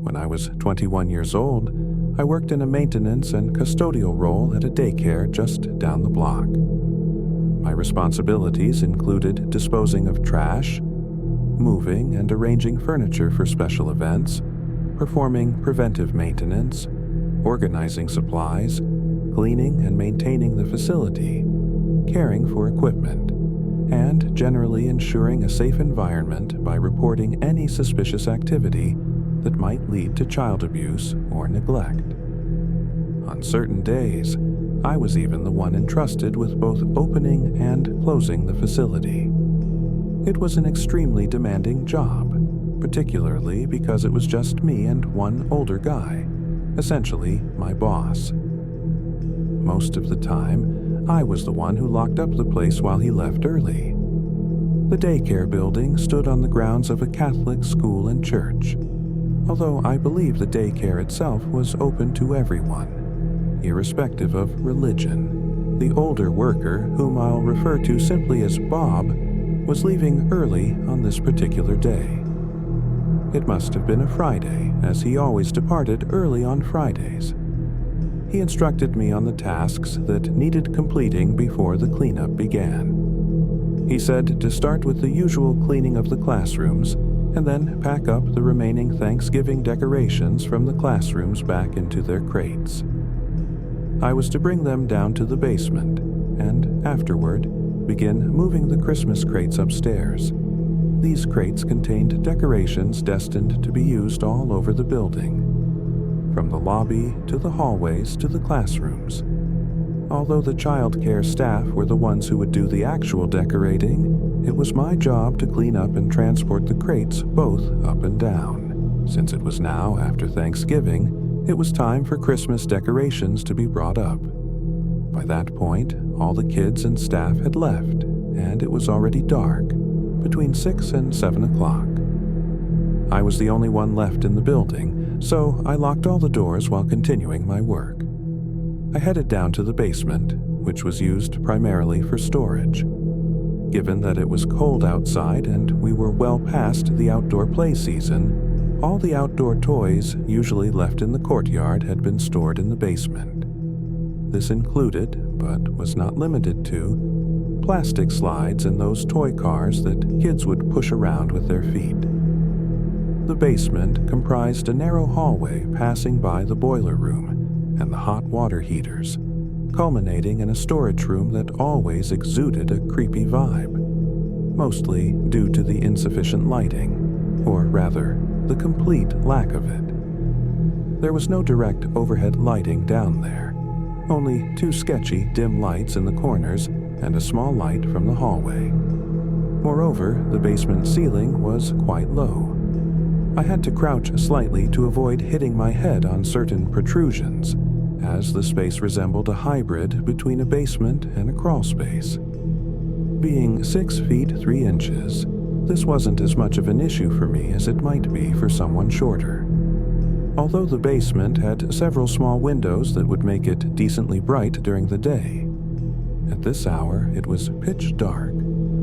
When I was 21 years old, I worked in a maintenance and custodial role at a daycare just down the block. My responsibilities included disposing of trash, moving and arranging furniture for special events, performing preventive maintenance, organizing supplies, cleaning and maintaining the facility, caring for equipment, and generally ensuring a safe environment by reporting any suspicious activity that might lead to child abuse or neglect. On certain days, I was even the one entrusted with both opening and closing the facility. It was an extremely demanding job, particularly because it was just me and one older guy, essentially my boss. Most of the time, I was the one who locked up the place while he left early. The daycare building stood on the grounds of a Catholic school and church, although I believe the daycare itself was open to everyone, irrespective of religion. The older worker, whom I'll refer to simply as Bob, was leaving early on this particular day. It must have been a Friday, as he always departed early on Fridays. He instructed me on the tasks that needed completing before the cleanup began. He said to start with the usual cleaning of the classrooms and then pack up the remaining Thanksgiving decorations from the classrooms back into their crates. I was to bring them down to the basement and, afterward, begin moving the Christmas crates upstairs. These crates contained decorations destined to be used all over the building, from the lobby to the hallways to the classrooms. Although the child care staff were the ones who would do the actual decorating, it was my job to clean up and transport the crates both up and down. Since it was now after Thanksgiving, it was time for Christmas decorations to be brought up. By that point, all the kids and staff had left, and it was already dark, between 6 and 7 o'clock. I was the only one left in the building, so I locked all the doors while continuing my work. I headed down to the basement, which was used primarily for storage. Given that it was cold outside and we were well past the outdoor play season, all the outdoor toys usually left in the courtyard had been stored in the basement. This included, but was not limited to, plastic slides and those toy cars that kids would push around with their feet. The basement comprised a narrow hallway passing by the boiler room and the hot water heaters, culminating in a storage room that always exuded a creepy vibe, mostly due to the insufficient lighting, or rather, the complete lack of it. There was no direct overhead lighting down there, only 2 sketchy, dim lights in the corners and a small light from the hallway. Moreover, the basement ceiling was quite low. I had to crouch slightly to avoid hitting my head on certain protrusions, as the space resembled a hybrid between a basement and a crawl space. Being 6 feet 3 inches, this wasn't as much of an issue for me as it might be for someone shorter. Although the basement had several small windows that would make it decently bright during the day, at this hour it was pitch dark,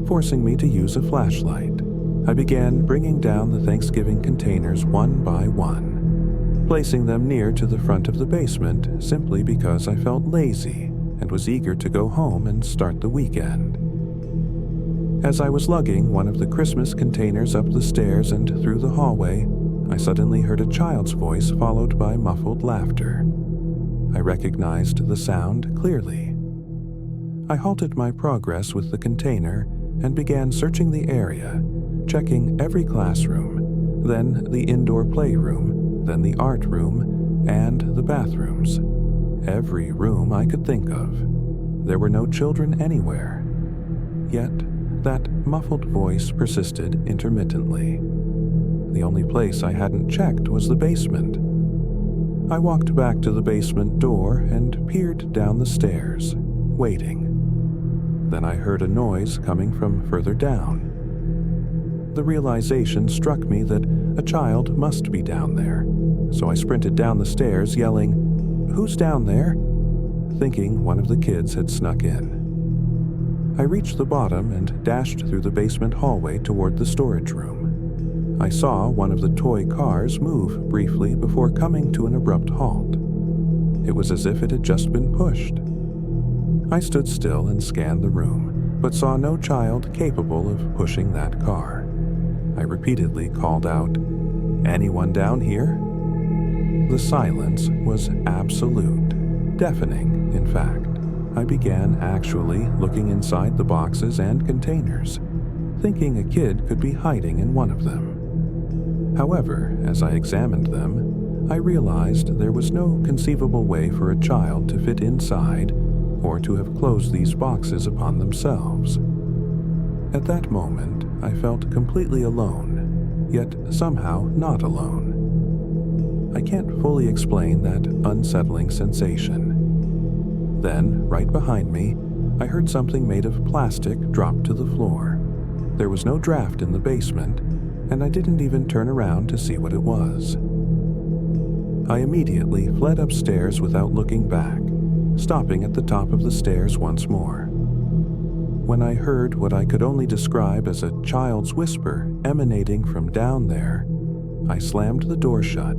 forcing me to use a flashlight. I began bringing down the Thanksgiving containers one by one, placing them near to the front of the basement simply because I felt lazy and was eager to go home and start the weekend. As I was lugging one of the Christmas containers up the stairs and through the hallway, I suddenly heard a child's voice followed by muffled laughter. I recognized the sound clearly. I halted my progress with the container and began searching the area, checking every classroom, then the indoor playroom, then the art room, and the bathrooms. Every room I could think of. There were no children anywhere. Yet, that muffled voice persisted intermittently. The only place I hadn't checked was the basement. I walked back to the basement door and peered down the stairs, waiting. Then I heard a noise coming from further down. The realization struck me that a child must be down there, so I sprinted down the stairs yelling, "Who's down there?" thinking one of the kids had snuck in. I reached the bottom and dashed through the basement hallway toward the storage room. I saw one of the toy cars move briefly before coming to an abrupt halt. It was as if it had just been pushed. I stood still and scanned the room, but saw no child capable of pushing that car. I repeatedly called out, "Anyone down here?" The silence was absolute, deafening, in fact. I began actually looking inside the boxes and containers, thinking a kid could be hiding in one of them. However, as I examined them, I realized there was no conceivable way for a child to fit inside or to have closed these boxes upon themselves. At that moment, I felt completely alone, yet somehow not alone. I can't fully explain that unsettling sensation. Then, right behind me, I heard something made of plastic drop to the floor. There was no draft in the basement, and I didn't even turn around to see what it was. I immediately fled upstairs without looking back, stopping at the top of the stairs once more. When I heard what I could only describe as a child's whisper emanating from down there, I slammed the door shut.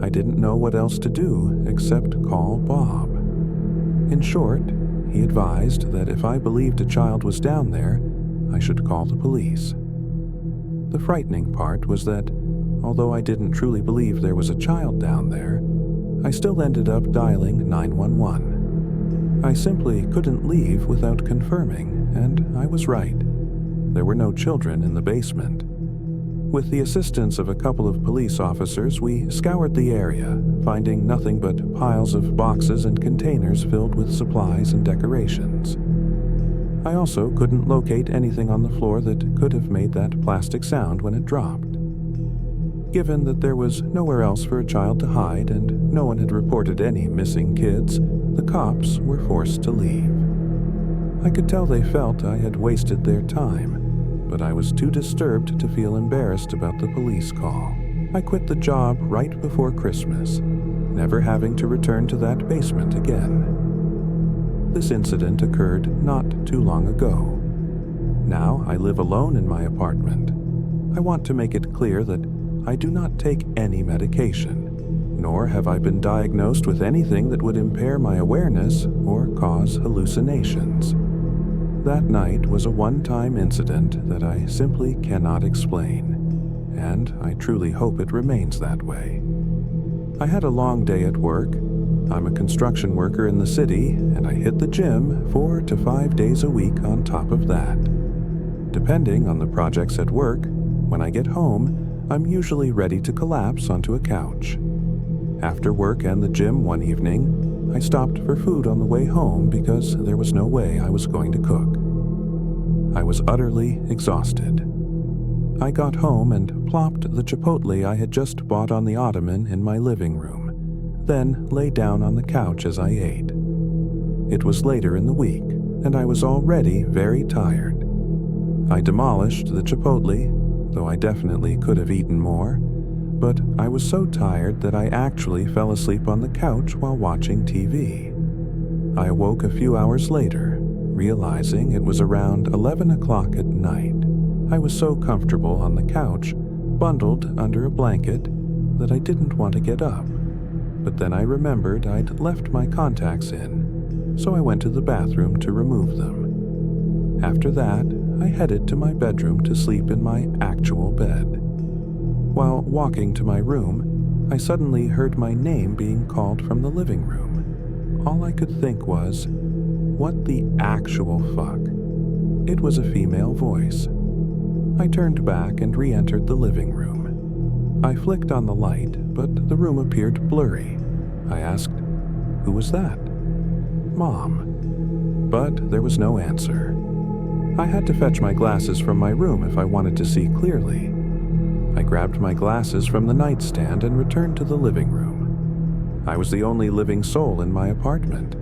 I didn't know what else to do except call Bob. In short, he advised that if I believed a child was down there, I should call the police. The frightening part was that, although I didn't truly believe there was a child down there, I still ended up dialing 911. I simply couldn't leave without confirming, and I was right. There were no children in the basement. With the assistance of a couple of police officers, we scoured the area, finding nothing but piles of boxes and containers filled with supplies and decorations. I also couldn't locate anything on the floor that could have made that plastic sound when it dropped. Given that there was nowhere else for a child to hide and no one had reported any missing kids, the cops were forced to leave. I could tell they felt I had wasted their time, but I was too disturbed to feel embarrassed about the police call. I quit the job right before Christmas, never having to return to that basement again. This incident occurred not too long ago. Now I live alone in my apartment. I want to make it clear that I do not take any medication, nor have I been diagnosed with anything that would impair my awareness or cause hallucinations. That night was a one-time incident that I simply cannot explain, and I truly hope it remains that way. I had a long day at work. I'm a construction worker in the city, and I hit the gym 4 to 5 days a week on top of that. Depending on the projects at work, when I get home, I'm usually ready to collapse onto a couch. After work and the gym one evening, I stopped for food on the way home because there was no way I was going to cook. I was utterly exhausted. I got home and plopped the Chipotle I had just bought on the ottoman in my living room, then lay down on the couch as I ate. It was later in the week, and I was already very tired. I demolished the Chipotle, though I definitely could have eaten more, but I was so tired that I actually fell asleep on the couch while watching TV. I awoke a few hours later, realizing it was around 11 o'clock at night. I was so comfortable on the couch, bundled under a blanket, that I didn't want to get up. But then I remembered I'd left my contacts in, so I went to the bathroom to remove them. After that, I headed to my bedroom to sleep in my actual bed. While walking to my room, I suddenly heard my name being called from the living room. All I could think was, what the actual fuck? It was a female voice. I turned back and re-entered the living room. I flicked on the light, but the room appeared blurry. I asked, "Who was that?" "Mom." But there was no answer. I had to fetch my glasses from my room if I wanted to see clearly. I grabbed my glasses from the nightstand and returned to the living room. I was the only living soul in my apartment.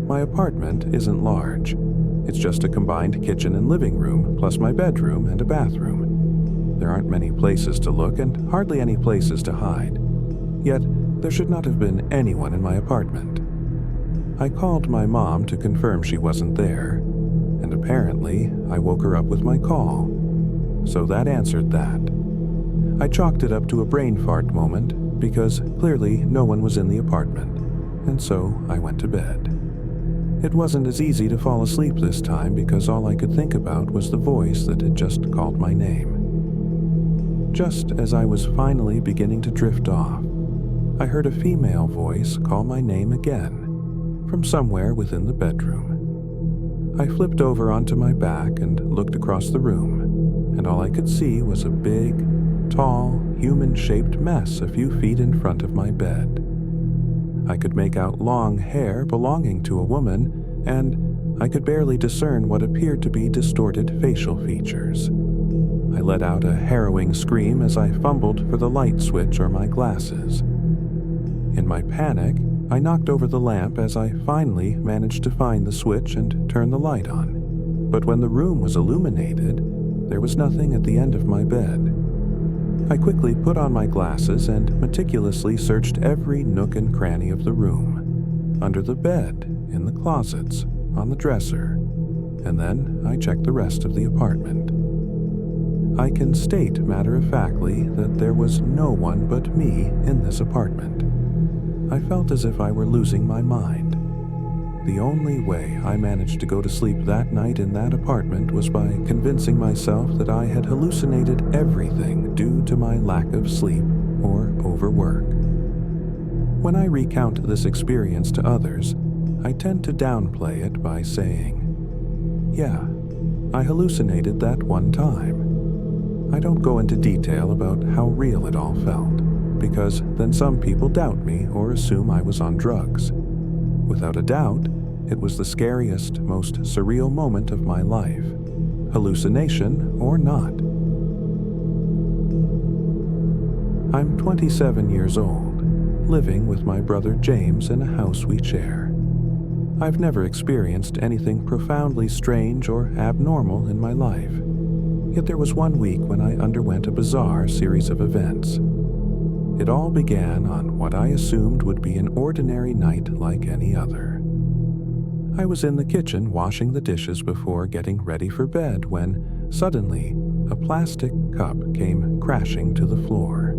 My apartment isn't large. It's just a combined kitchen and living room, plus my bedroom and a bathroom. There aren't many places to look and hardly any places to hide. Yet, there should not have been anyone in my apartment. I called my mom to confirm she wasn't there, and apparently I woke her up with my call. So that answered that. I chalked it up to a brain fart moment because clearly no one was in the apartment, and so I went to bed. It wasn't as easy to fall asleep this time because all I could think about was the voice that had just called my name. Just as I was finally beginning to drift off, I heard a female voice call my name again from somewhere within the bedroom. I flipped over onto my back and looked across the room, and all I could see was a big, tall, human-shaped mess a few feet in front of my bed. I could make out long hair belonging to a woman, and I could barely discern what appeared to be distorted facial features. I let out a harrowing scream as I fumbled for the light switch or my glasses. In my panic, I knocked over the lamp as I finally managed to find the switch and turn the light on. But when the room was illuminated, there was nothing at the end of my bed. I quickly put on my glasses and meticulously searched every nook and cranny of the room, under the bed, in the closets, on the dresser, and then I checked the rest of the apartment. I can state matter-of-factly that there was no one but me in this apartment. I felt as if I were losing my mind. The only way I managed to go to sleep that night in that apartment was by convincing myself that I had hallucinated everything due to my lack of sleep or overwork. When I recount this experience to others, I tend to downplay it by saying, "Yeah, I hallucinated that one time." I don't go into detail about how real it all felt, because then some people doubt me or assume I was on drugs. Without a doubt, it was the scariest, most surreal moment of my life, hallucination or not. I'm 27 years old, living with my brother James in a house we share. I've never experienced anything profoundly strange or abnormal in my life, yet there was one week when I underwent a bizarre series of events. It all began on what I assumed would be an ordinary night like any other. I was in the kitchen washing the dishes before getting ready for bed when, suddenly, a plastic cup came crashing to the floor.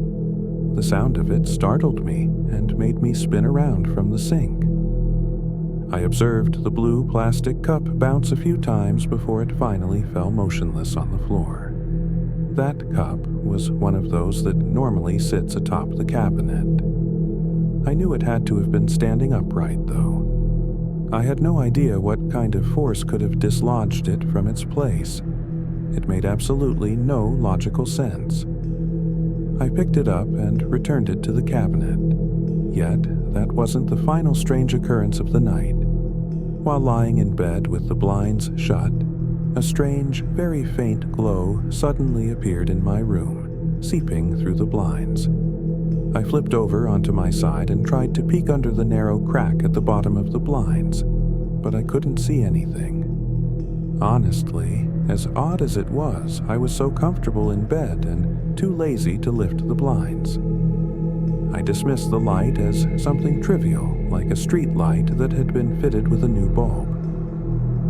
The sound of it startled me and made me spin around from the sink. I observed the blue plastic cup bounce a few times before it finally fell motionless on the floor. That cup was one of those that normally sits atop the cabinet. I knew it had to have been standing upright, though. I had no idea what kind of force could have dislodged it from its place. It made absolutely no logical sense. I picked it up and returned it to the cabinet. Yet, that wasn't the final strange occurrence of the night. While lying in bed with the blinds shut, a strange, very faint glow suddenly appeared in my room, seeping through the blinds. I flipped over onto my side and tried to peek under the narrow crack at the bottom of the blinds, but I couldn't see anything. Honestly, as odd as it was, I was so comfortable in bed and too lazy to lift the blinds. I dismissed the light as something trivial, like a street light that had been fitted with a new bulb.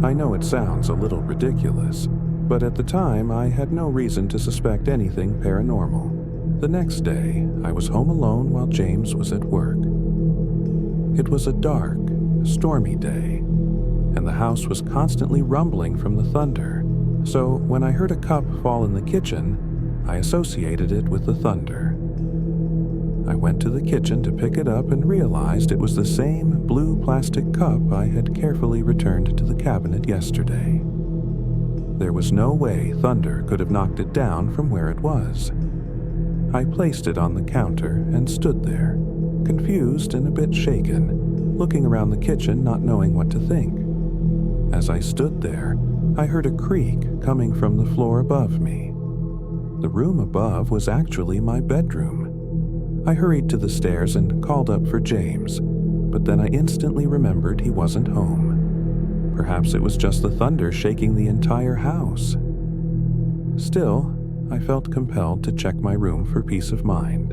I know it sounds a little ridiculous, but at the time I had no reason to suspect anything paranormal. The next day, I was home alone while James was at work. It was a dark, stormy day, and the house was constantly rumbling from the thunder, so when I heard a cup fall in the kitchen, I associated it with the thunder. I went to the kitchen to pick it up and realized it was the same blue plastic cup I had carefully returned to the cabinet yesterday. There was no way thunder could have knocked it down from where it was. I placed it on the counter and stood there, confused and a bit shaken, looking around the kitchen not knowing what to think. As I stood there, I heard a creak coming from the floor above me. The room above was actually my bedroom. I hurried to the stairs and called up for James, but then I instantly remembered he wasn't home. Perhaps it was just the thunder shaking the entire house. Still, I felt compelled to check my room for peace of mind.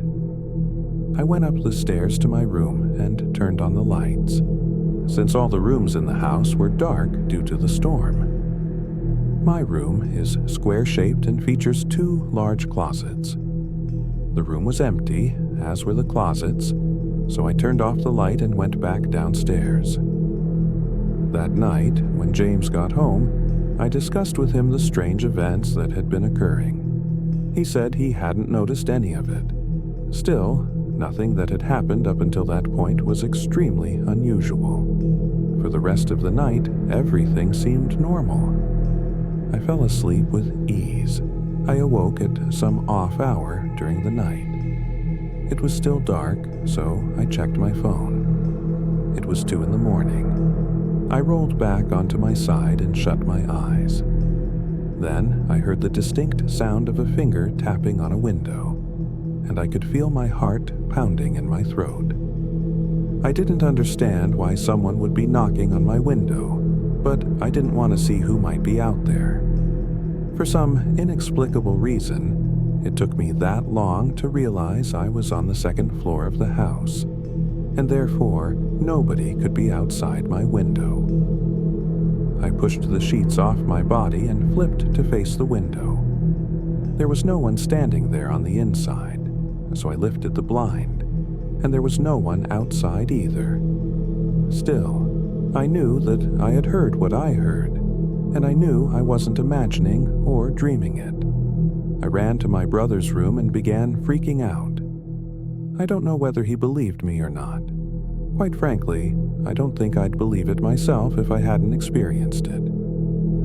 I went up the stairs to my room and turned on the lights, since all the rooms in the house were dark due to the storm. My room is square-shaped and features two large closets. The room was empty, as were the closets, so I turned off the light and went back downstairs. That night, when James got home, I discussed with him the strange events that had been occurring. He said he hadn't noticed any of it. Still, nothing that had happened up until that point was extremely unusual. For the rest of the night, everything seemed normal. I fell asleep with ease. I awoke at some off hour during the night. It was still dark, so I checked my phone. It was 2 a.m. I rolled back onto my side and shut my eyes. Then I heard the distinct sound of a finger tapping on a window, and I could feel my heart pounding in my throat. I didn't understand why someone would be knocking on my window, but I didn't want to see who might be out there. For some inexplicable reason, it took me that long to realize I was on the 2nd floor of the house, and therefore nobody could be outside my window. I pushed the sheets off my body and flipped to face the window. There was no one standing there on the inside, so I lifted the blind, and there was no one outside either. Still, I knew that I had heard what I heard, and I knew I wasn't imagining or dreaming it. I ran to my brother's room and began freaking out. I don't know whether he believed me or not. Quite frankly, I don't think I'd believe it myself if I hadn't experienced it.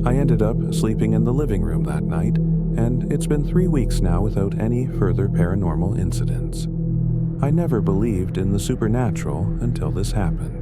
I ended up sleeping in the living room that night, and it's been 3 weeks now without any further paranormal incidents. I never believed in the supernatural until this happened.